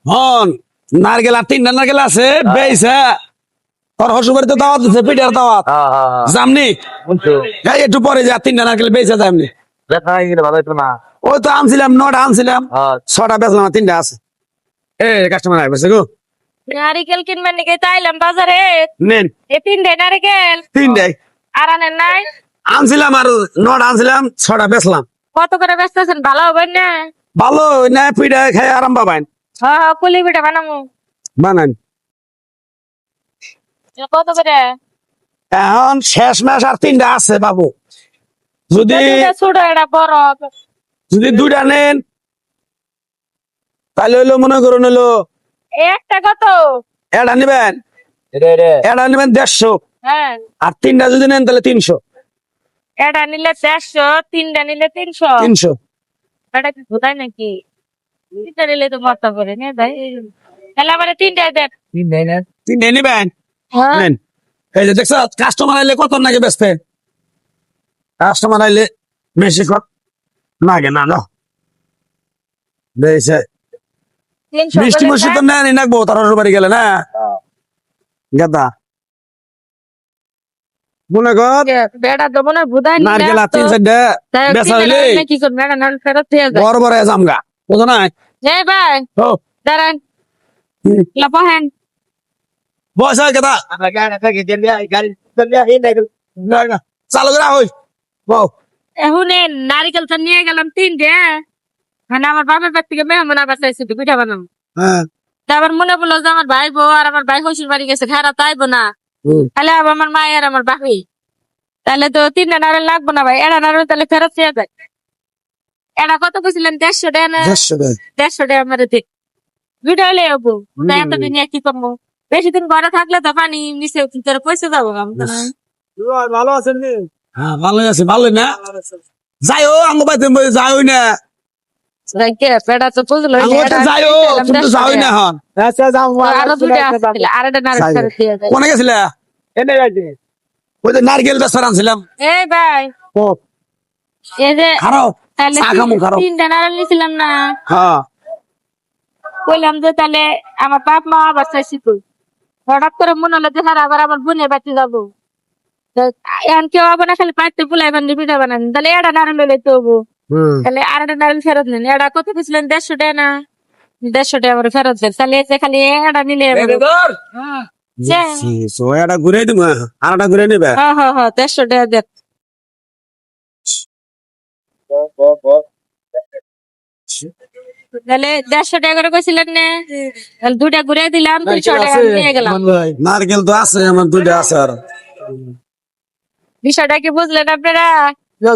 হন নারকেল আর তিনটা নারকেল আছে বেইছে তোর হসুবাড়িতে দাওয়াত দিচ্ছে পিঠার দাওয়াত জামনি এই একটু পরে যা তিনটা নারকেল বেইছে জামনি ভালো হতো না। ওই তো আনছিলাম 9টা আনছিলাম 6টা বেচলাম আর 3টা আছে এ কাস্টমার আসবে গো নারিকেল কিনবেন নাকি তাইলাম বাজারে নেন এই তিনটে নারিকেল 3টাই আর আনেন নাই আনছিলাম আর 9টা আনছিলাম 6টা বেচলাম কত করে বেচতেছেন ভালো হবে না ভালো না পিঠা খাই আরাম পাবেন হ্যাঁ পুলি পিঠা বানাবো বানান কত করে এখন শেষ মাস আর 3টা আছে বাবু যদি ছোট এটা বড় যদি 2টা নেন তাহলে হলো মনে করুন হলো একটা কত এটা নেবেন এটা নেবেন 150 হ্যাঁ আর 3টা যদি নেন তাহলে 300 এটা নিলে 400 তিনটা নিলে 300 300 এটা কি ভুতাই নাকি তিনটা নিলে তো মত করে নে ভাই তাহলে আমার তিনটা দেন 3টা নেবেন হ্যাঁ নেন এই যে দেখছো কাস্টমার আইলে কত নাকি বেচতে কাস্টমার আইলে বেশি কত নাগে না না বেশি 300 মিষ্টি মুষ্টি তো নেন নাকবো তার বাড়ি গেলে না গাদা মনে কর বেড়া তো মনে ভুতাই নারকেল আর 3-4টা বেচা হইলে কি করবে বেড়া না ফেরত দিয়ে যায় বড় বড় জামগা বুঝো না এই ভাই ও দাঁড়ান লাপা হ্যান বসা গাদা চালু করা হই বউ এখন এই নারিকেল তো নিয়ে গেলাম তিনটে মানে আমার বাবার বাড়ি থেকে মেহমান আবার চাইছি তো পিঠা বানাবো হ্যাঁ তারপর মনে পড়লো যে আমার ভাই বউ আর আমার ভাই শ্বশুর বাড়ি গেছে খারা তাইবো না তাহলে আবার আমার মা আর আমার বাপি তাহলে তো তিনটা নারিকেল লাগবো না ভাই এটা নারিকেল তাহলে ফেরত চেয়ে যায় এটা কত কইছিলেন 150 টাকা না 150 টাকা আমার দিক ভিডিও হলে হবো তাই এতদিন কি করবো বেশি দিন ঘরে থাকলে তো পানি নিচে ভিতরে পয়সা যাবো ভালো আছেন নি? হ্যাঁ ভালো আছে ভালো না যাই ও আঙ্গ বাইতে যাই না পেটা তো বুঝলো যাই ও তুমি তো যাই না হন আচ্ছা যাও আরো দুটা আসছিল আর একটা নারিকেল ফেরত দিয়ে যায় কোনে গেছিলে এনে যাইছে ওই যে নারকেল বেচার আনছিলাম এই ভাই ও এই যে খারো তাহলে চা খামু খারো তিনটা নারিকেল নিছিলাম না হ্যাঁ কইলাম যে তাহলে আমার বাপ মা আবার চাইছি তো হঠাৎ করে মনে হলো যে হ্যাঁ আবার আমার বোনের বাড়িতে যাবো এখন কেউ আবার না খালি পাইতে পুলাই বান্ধি পিঠা বানান তাহলে এটা নারিকেল লইলে তো হবো তাহলে আর একটা নারিকেল ফেরত নেন এটা কত দিয়েছিলেন 150 টাকা না 150 টাকা আমার ফেরত দেন তাহলে এই যে খালি এটা নিলে এটা ঘুরে দিব আর একটা ঘুরে নিবে হ্যাঁ হ্যাঁ হ্যাঁ 150 টাকা দেন তাহলে 150 টাকা করে কইছিলেন না তাহলে দুটা ঘুরে দিলাম 300 টাকা নিয়ে গেলাম নারকেল তো আছে আমার 2টা আছে আর বিষয়টা কি বুঝলেন আপনারা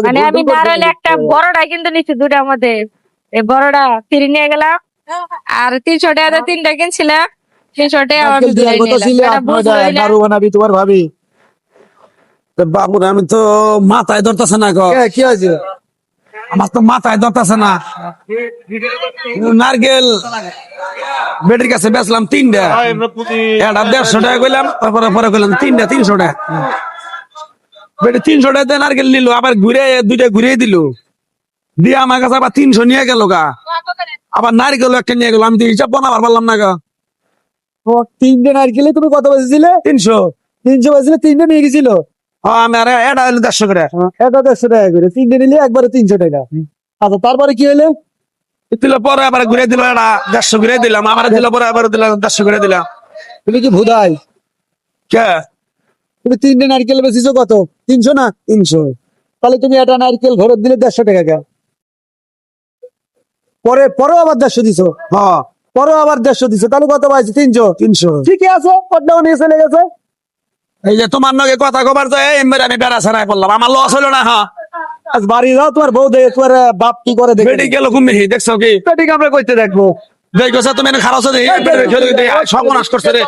মানে আমি নারকেল একটা বড়টা কিন্তু নিচ্ছি দুটার মধ্যে এই বড়টা ফিরে নিয়ে গেলাম আর 300 টাকা তিনটা কিনছিলাম 300 টাকা আমার বিল নাড়ু বানাবি তোমার ভাবি বাবুর আমি তো মাথায় ধরতেছে না গো কি হয়েছে আমার তো মাথায় ধরতেছে না নারকেল বেটির কাছে বেচলাম 3টা এটা 150 টাকা কইলাম তারপরে পরে কইলাম 3টা 300 টাকা বেটি 300 টাকা দিয়ে নারকেল নিল আবার ঘুরে 2টা ঘুরে দিল দিয়ে আমার কাছে আবার 300 নিয়ে গেল গা আবার নারকেল একটা নিয়ে গেল আমি তো হিসাব বানাবার পারলাম না গা ও 3টে নারকেলে তুমি কত বেচেছিলে 300 300 বেচেছিলে 3টে নিয়ে গেছিল আমি আর এটা হলো 150 করে এটা 150 টাকা করে 3টে নিলে একবারে 300 টাকা আচ্ছা তারপরে কি হলো দিল পরে আবার ঘুরে দিল এটা 150 ঘুরে দিলাম আবার দিল পরে আবার দিলাম 150 করে দিলাম তুমি কি ভুদাই কে তুমি 3টে নারকেল বেচেছো কত 300 না 300 তাহলে তুমি একটা নারকেল ঘরত দিলে 150 টাকা কেন পরে আবার 150 দিছো হ্যাঁ পরে আবার 150 দিছো তাহলে কত পাইছো 300 ঠিকই আছে পটনাও নিয়ে চলে গেছে এই যে তোমার নগে কথা কবার যায় এমনি আমি বেড়া ছাড়াই পড়লাম আমার লস হলো না হ্যাঁ আজ বাড়ি যাও তোমার বউ দেখে তোমার বাপ কি করে দেখে বেটি গেল ঘুমে দেখছো কি ঠিক আমরা কইতে দেখবো দেখো তুমি খারাপ সব নষ্ট করছে রে